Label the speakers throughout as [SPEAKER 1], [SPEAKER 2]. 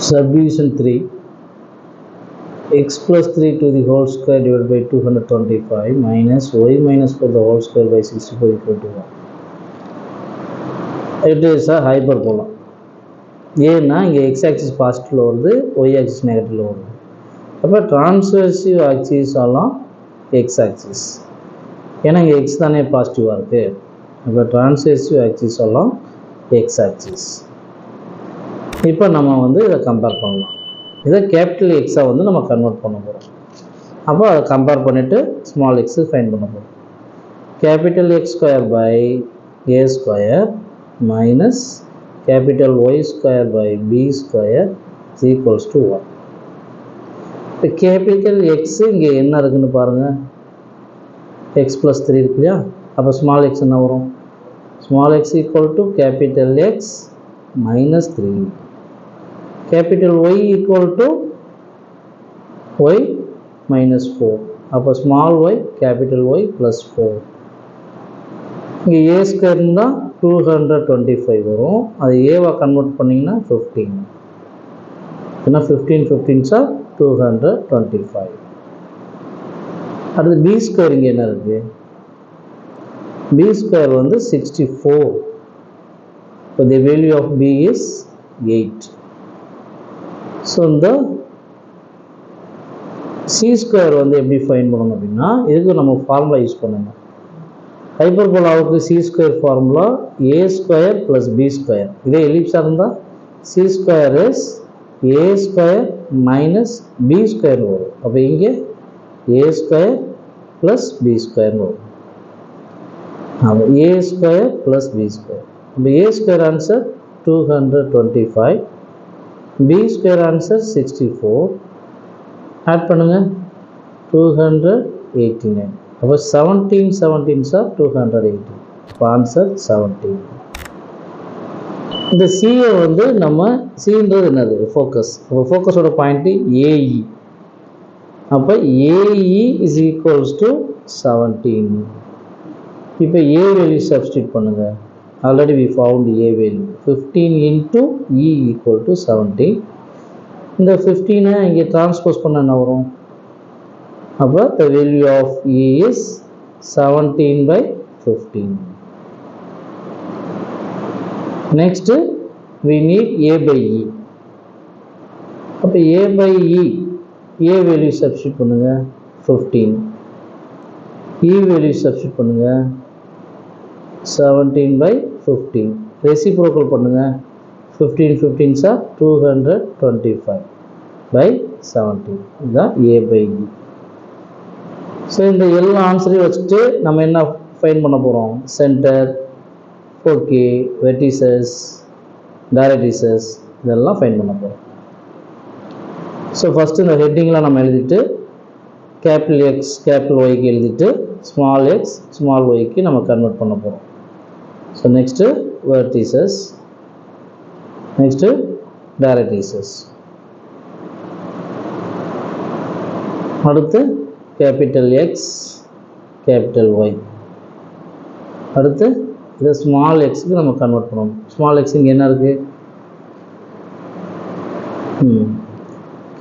[SPEAKER 1] Subdivision 3, x plus 3 to the whole square divided by 225 minus y minus 4 the whole square by 64 equal to 1. It is a hyperbola. ஏன்னா இங்கே X axis பாசிட்டிவில் வருது, Y axis நெகட்டிவில் வருது. அப்போ டிரான்ஸ்வர்சிவ் axis எல்லாம் X axis, ஏன்னா இங்கே X தானே பாசிட்டிவாக இருக்குது. அப்போ டிரான்ஸ்வர்சிவ் ஆக்சிஸ் எல்லாம் எக்ஸ் ஆக்சிஸ். இப்போ நம்ம வந்து இதை கம்பேர் பண்ணலாம். இதை கேபிட்டல் எக்ஸாக வந்து நம்ம கன்வெர்ட் பண்ண போகிறோம். அப்போ அதை கம்பேர் பண்ணிவிட்டு ஸ்மால் எக்ஸு ஃபைண்ட் பண்ண போகிறோம். Capital x square by a square minus capital Y square by B square is equals to 1. இப்போ கேபிட்டல் எக்ஸ் இங்கே என்ன இருக்குன்னு பாருங்கள், எக்ஸ் ப்ளஸ் 3 இருக்கு இல்லையா. அப்போ ஸ்மால் எக்ஸ் என்ன வரும்? Small x equal to capital X minus 3. Capital y equal to y minus 4. அப்போ small y capital Y plus 4. இங்கே ஏ ஸ்கொயர் இருந்தால் 225 வரும். அது ஏவா கன்வெர்ட் பண்ணிங்கன்னா 15. ஏன்னா 15 15 சார் 225. அடுத்து பி ஸ்கொயர் இங்கே என்ன இருக்குது? பி ஸ்கொயர் வந்து 64. இப்போ the value of b is 8. So இந்த சி ஸ்கொயர் வந்து எப்படி ஃபைண்ட் பண்ணணும் அப்படின்னா, இதுக்கு நம்ம ஃபார்முலா யூஸ் பண்ணணும். ஹைப்பர்போலாவுக்கு C square formula A square plus B square. இதே எலிப்ஸாக இருந்தால் C square is A square minus B square வரும். அப்போ இங்கே A square plus B square வரும். அப்போ A square plus B square. அப்போ A square answer 225, B square answer 64. Add பண்ணுங்கள் 289. அப்போ 17 17 சார் 280. இப்போ ஆன்சர் 17. இந்த சியை வந்து நம்ம சின்றது என்னது? ஃபோக்கஸ். அப்போ ஃபோக்கஸோட பாயிண்ட்டு ஏஇ. அப்போ ஏஇ இஸ் ஈக்குவல்ஸ் டு 17. இப்போ ஏ வேல்யூ சப்ஸ்டியூட் பண்ணுங்கள். Already we found a value 15 into e equal to 17. இந்த 15 இங்கே டிரான்ஸ்போஸ் பண்ண என்ன வரும்? அப்போ the value of E is 17 by 15. Next we need A by E. அப்போ A by E, A value substitute பண்ணுங்க 15, E value substitute பண்ணுங்க 17 by 15. reciprocal பண்ணுங்க 15 15 சார் 225 by 17. இதுதான் A by E. ஸோ இந்த எல்லா ஆன்சரையும் வச்சுட்டு நம்ம என்ன ஃபைண்ட் பண்ண போகிறோம்? சென்டர், ஃபோக்கே, வெர்டிசஸ், டைரக்ட்ரிசஸ் இதெல்லாம் ஃபைண்ட் பண்ண போகிறோம். ஸோ ஃபஸ்ட்டு இந்த ஹெட்டிங்லாம் நம்ம எழுதிட்டு கேபிட்டல் எக்ஸ் கேபிட்டல் ஒய்க்கு எழுதிட்டு ஸ்மால் எக்ஸ் ஸ்மால் ஒய்க்கு நம்ம கன்வெர்ட் பண்ண போகிறோம். So next vertices, next directrices, அடுத்து கேபிட்டல் எக்ஸ் கேபிட்டல் ஒய். அடுத்து இதை ஸ்மால் எக்ஸுக்கு நம்ம கன்வெர்ட் பண்ணணும். ஸ்மால் எக்ஸ் இங்கே என்ன இருக்குது?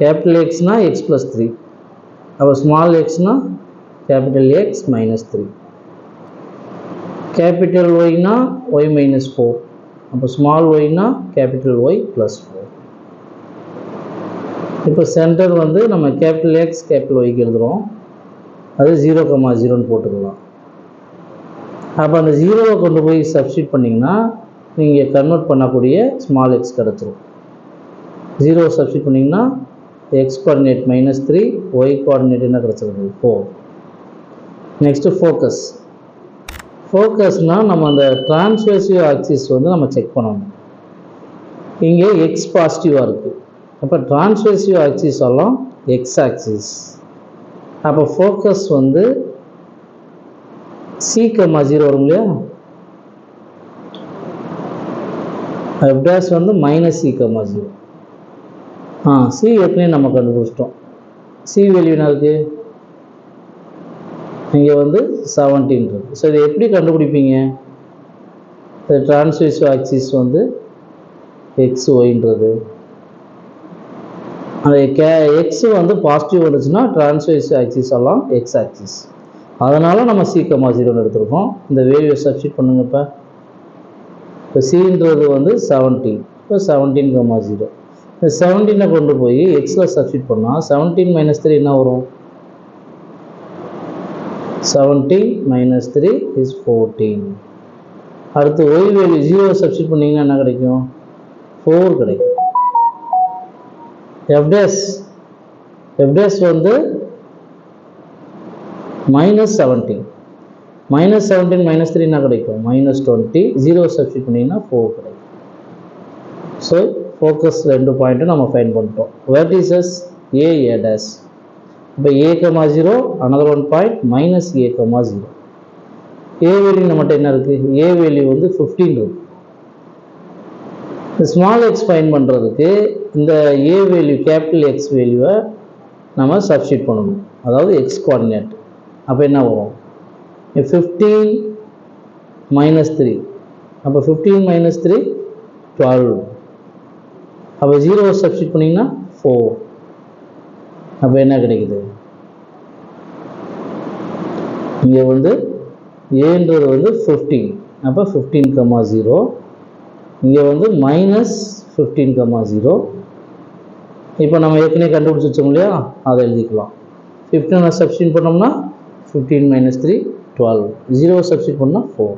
[SPEAKER 1] கேபிட்டல் எக்ஸ்னால் எக்ஸ் ப்ளஸ் 3. அப்போ ஸ்மால் எக்ஸ்னால் கேபிட்டல் எக்ஸ் மைனஸ் 3. கேபிட்டல் ஒய்னா ஒய் மைனஸ் 4. அப்போ ஸ்மால் ஒய்னா கேபிட்டல் ஒய் ப்ளஸ் 4. இப்போ சென்டர் வந்து நம்ம கேபிட்டல் எக்ஸ் கேபிட்டல் ஒய்க்கு எழுதுகிறோம். அது 0,0ன்னு போட்டுக்கலாம். அப்போ அந்த 0வை கொண்டு போய் சப்ஸ்டியூட் பண்ணிங்கன்னா நீங்கள் கன்வெர்ட் பண்ணக்கூடிய ஸ்மால் எக்ஸ் கிடச்சிரும். 0 சப்ஸ்டியூட் பண்ணிங்கன்னா எக்ஸ் கோஆர்டினேட் -3, ஒய் கோஆர்டினேட் என்ன கிடச்சிருக்கு? 4. Next focus. ஃபோக்கஸ்னால் நம்ம அந்த டிரான்ஸ்வர்சிவ் ஆக்சிஸ் வந்து நம்ம செக் பண்ணணும். இங்கே எக்ஸ் பாசிட்டிவாக இருக்குது. அப்போ டிரான்ஸ்வர்சிவ் ஆக்சிஸ் எல்லாம் எக்ஸ் ஆக்சிஸ். அப்போ ஃபோக்கஸ் வந்து C,0 வரும் இல்லையா. எஃப்டாஸ் வந்து -C,0. சி ஏற்கனவே நம்ம கண்டுபிடிச்சிட்டோம். சி வேல்யூ என்ன இருக்குது? இங்கே வந்து 17 இருக்குது. ஸோ இதை எப்படி கண்டுபிடிப்பீங்க? இந்த டிரான்ஸ்வர்சிவ் ஆக்சிஸ் வந்து எக்ஸ் ஒய்ன்றது அந்த எக்ஸ் வந்து பாசிட்டிவ் வந்துச்சுன்னா டிரான்ஸ்வர்ஸ் ஆக்சிஸ் எல்லாம் எக்ஸ் ஆக்சிஸ். அதனால் நம்ம C, 0 எடுத்துருக்கோம். இந்த வேல்யூவை சப்ஸ்டிட் பண்ணுங்க. இப்போ சின்றது வந்து 17. இப்போ 17, 0. இந்த 17 கொண்டு போய் எக்ஸில் சப்ஸ்டிட் பண்ணால் 17 - 3 என்ன வரும்? 17 - 3 இஸ் 14. அடுத்து y வேல்யூ 0 சப்ஸ்டிட் பண்ணிங்கன்னா என்ன கிடைக்கும்? 4 கிடைக்கும். f' வந்து -17. -17 - 3 என்ன கிடைக்கும்? -20. 0 சப்ஸ்டிட் பண்ணிங்கன்னா 4 கிடைக்கும். ஸோ ஃபோக்கஸ் 2 பாயிண்ட்டு நம்ம ஃபைன் பண்ணிட்டோம். Vertices A, A'. இப்போ A, 0, another one point -A, 0. A value நம்மகிட்ட என்ன இருக்குது? A வேல்யூ வந்து 15 இருக்குது. இந்த ஸ்மால் எக்ஸ் ஃபைன் பண்ணுறதுக்கு இந்த A வேல்யூ கேபிட்டல் X வேல்யூவை நம்ம சப்ஸ்டிட் பண்ணணும், அதாவது எக்ஸ் கோஆர்டினேட். அப்போ என்ன வரும்? 15 - 3. அப்போ 15 - 3 12. அப்போ 0 சப்ஸ்டிட் பண்ணிங்கன்னா 4. அப்போ என்ன கிடைக்குது? இங்கே வந்து ஏன்றது வந்து 15. அப்போ 15, 0. இங்கே வந்து -15, 0. இப்போ நம்ம ஏற்கனவே கண்டுபிடிச்சி வச்சோம் இல்லையா, அதை எழுதிக்கலாம். 15 சப்ஸ்டிட் பண்ணோம்னா 15 - 3 12. 0 சப்ஸ்டிட் பண்ணால் 4.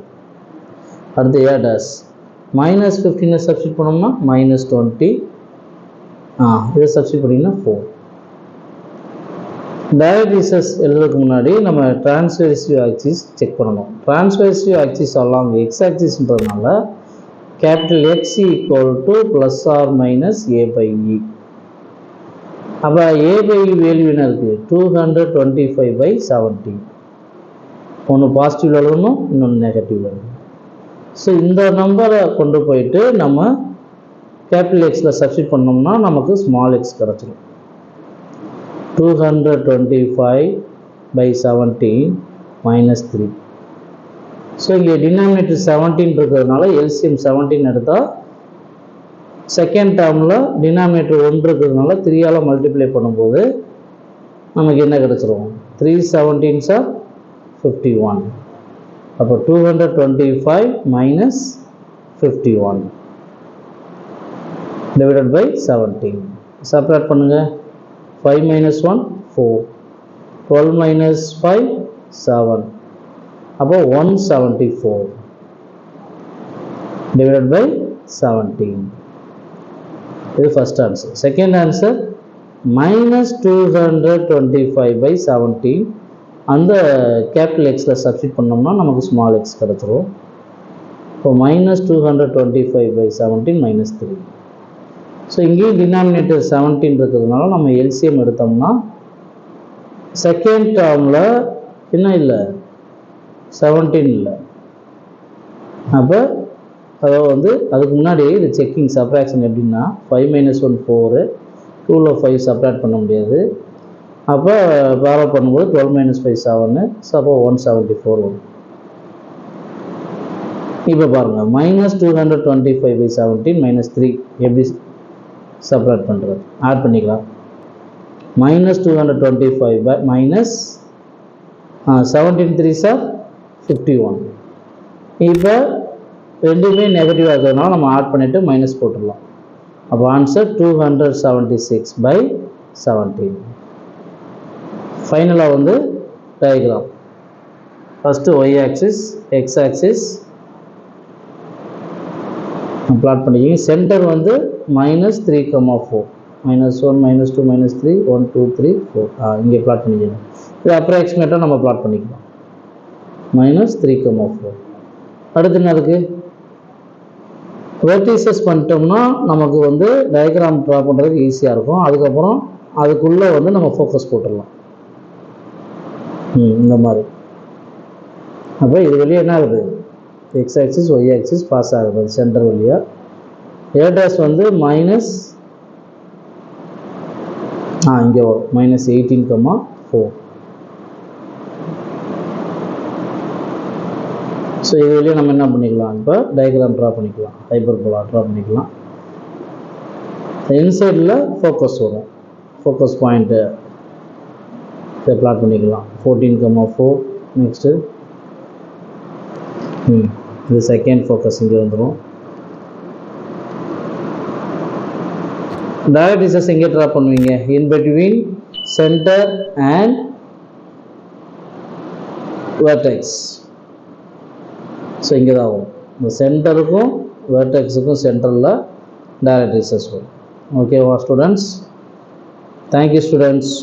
[SPEAKER 1] அடுத்து A'. -15 சப்ஸ்டிட் பண்ணோம்னா -20. இதை சப்ஸ்டிட் பண்ணிங்கன்னா 4. டயக்ரிசஸ் எழுதுறதுக்கு முன்னாடி நம்ம டிரான்ஸ்வர்சிவ் ஆக்சிஸ் செக் பண்ணணும். டிரான்ஸ்வர்சிவ் ஆக்சிஸ் அல்லாங் எக்ஸ் ஆக்சிஸ்ன்றதுனால கேபிட்டல் X = +or-A/E. அப்போ A/E வேல்யூ என்ன இருக்குது? 225/17. ஒன்று பாசிட்டிவ் எழுதணும், இன்னொன்று நெகட்டிவ் எழுதணும். ஸோ இந்த நம்பரை கொண்டு போயிட்டு நம்ம கேபிட்டல் எக்ஸில் சப்ஸ்டிட் பண்ணோம்னா நமக்கு ஸ்மால் எக்ஸ் கிடச்சிடும். 225/17 - 3. ஸோ இங்கே டினாமினேட்டர் 17 இருக்கிறதுனால எல்சிஎம் 17 எடுத்தால் செகண்ட் டேர்மில் டினாமினேட்டர் 1 இருக்கிறதுனால 3ஆல் மல்டிப்ளை பண்ணும்போது நமக்கு என்ன கிடச்சிரும்? 3 17s are 51. அப்போ 225 - 51 divided by 17. செப்பரேட் பண்ணுங்கள். 5 - 1 4. 12 - 5 7. அப்போ 174 divided by 17. இது ஃபர்ஸ்ட் ஆன்சர். செகண்ட் ஆன்சர் -225/17 அந்த கேபிட்டல் எக்ஸில் சப்ஸ்டிட் பண்ணோம்னா நமக்கு ஸ்மால் எக்ஸ் கிடச்சிரும். இப்போ -225/17 - 3. ஸோ இங்கேயும் டினாமினேட்டர் 17 இருக்கிறதுனால நம்ம எல்சிஎம் எடுத்தோம்னா செகண்ட் டேர்மில் என்ன இல்லை? 17 இல்லை. அப்போ அதாவது வந்து அதுக்கு முன்னாடி இது செக்கிங் சப்ராக்ஷன் எப்படின்னா 5 - 1 4. 2ல் 5 சப்ராக்ட் பண்ண முடியாது. அப்போ பேரல் பண்ணும்போது 12 - 5 7. ஸோ அப்போ 174 வரும். இப்போ பாருங்கள், -225/17 - 3 எப்படி சப்ராக்ட் பண்ணுறது? ஆட் பண்ணிக்கலாம். -225 -17 3s are 51. இப்போ ரெண்டுமே நெகட்டிவாக இருக்கிறதுனால நம்ம ஆட் பண்ணிவிட்டு மைனஸ் போட்டுடலாம். அப்போ ஆன்சர் 276/17. ஃபைனலாக வந்து diagram. First y axis, x axis plot பண்ணிக்கிங்க. சென்டர் வந்து -3, 4. -1 -2 -3 1 2 3 4. இங்கே பிளாட் பண்ணிக்கணும். இது அப்ராக்சிமேட்டாக நம்ம பிளாட் பண்ணிக்கலாம். -3, 4. அடுத்து என்ன இருக்குது? வெர்டிசஸ் பண்ணிட்டோம்னா நமக்கு வந்து டயக்ராம் ட்ரா பண்ணுறதுக்கு ஈஸியாக இருக்கும். அதுக்கப்புறம் அதுக்குள்ளே வந்து நம்ம ஃபோக்கஸ் போட்டுடலாம். இந்த மாதிரி. அப்போ இது வழியாக என்ன ஆகுது? X axis y axis pass ஆகுது சென்டர் வழியாக. ஏடாஸ் வந்து இங்கே வரும் -18, 4. ஸோ இது வழியாக நம்ம என்ன பண்ணிக்கலாம்? இப்போ டயக்ராம் ட்ரா பண்ணிக்கலாம். ஹைப்பர்போலா ட்ரா பண்ணிக்கலாம். இன்சைடில் ஃபோக்கஸ் வரும். ஃபோக்கஸ் பாயிண்ட்டு இதை பிளாட் பண்ணிக்கலாம். 14,4 நெக்ஸ்ட்டு இது செகண்ட் ஃபோக்கஸ் இங்கே வந்துடும். டைரக்ட்ரிசஸ் எங்கே ட்ரா பண்ணுவீங்க? In between centre and vertex. So இங்கே தான் ஆகும். இந்த சென்டருக்கும் வெர்டெக்ஸுக்கும் சென்டரில் டைரக்ட்ரிசஸ் வரும். ஓகேவா ஸ்டூடெண்ட்ஸ்? Thank you students.